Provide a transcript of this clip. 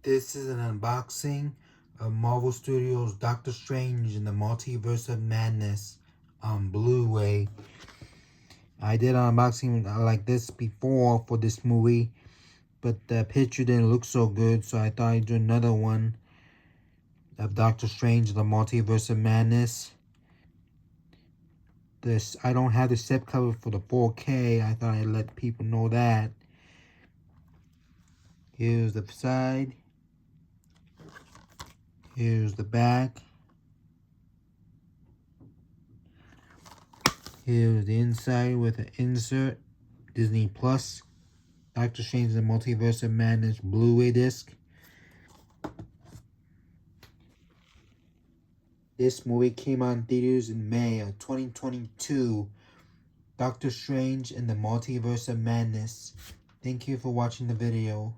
This is an unboxing of Marvel Studios' Doctor Strange in the Multiverse of Madness on Blu Ray. I did an unboxing like this before for this movie, but the picture didn't look so good, so I thought I'd do another one of Doctor Strange, the Multiverse of Madness. I don't have the slip cover for the 4K. I thought I'd let people know that. Here's the side. Here's the back. Here's the inside with an insert. Disney Plus. Doctor Strange in the Multiverse of Madness Blu Ray disc. This movie came out in theaters in May of 2022. Doctor Strange in the Multiverse of Madness. Thank you for watching the video.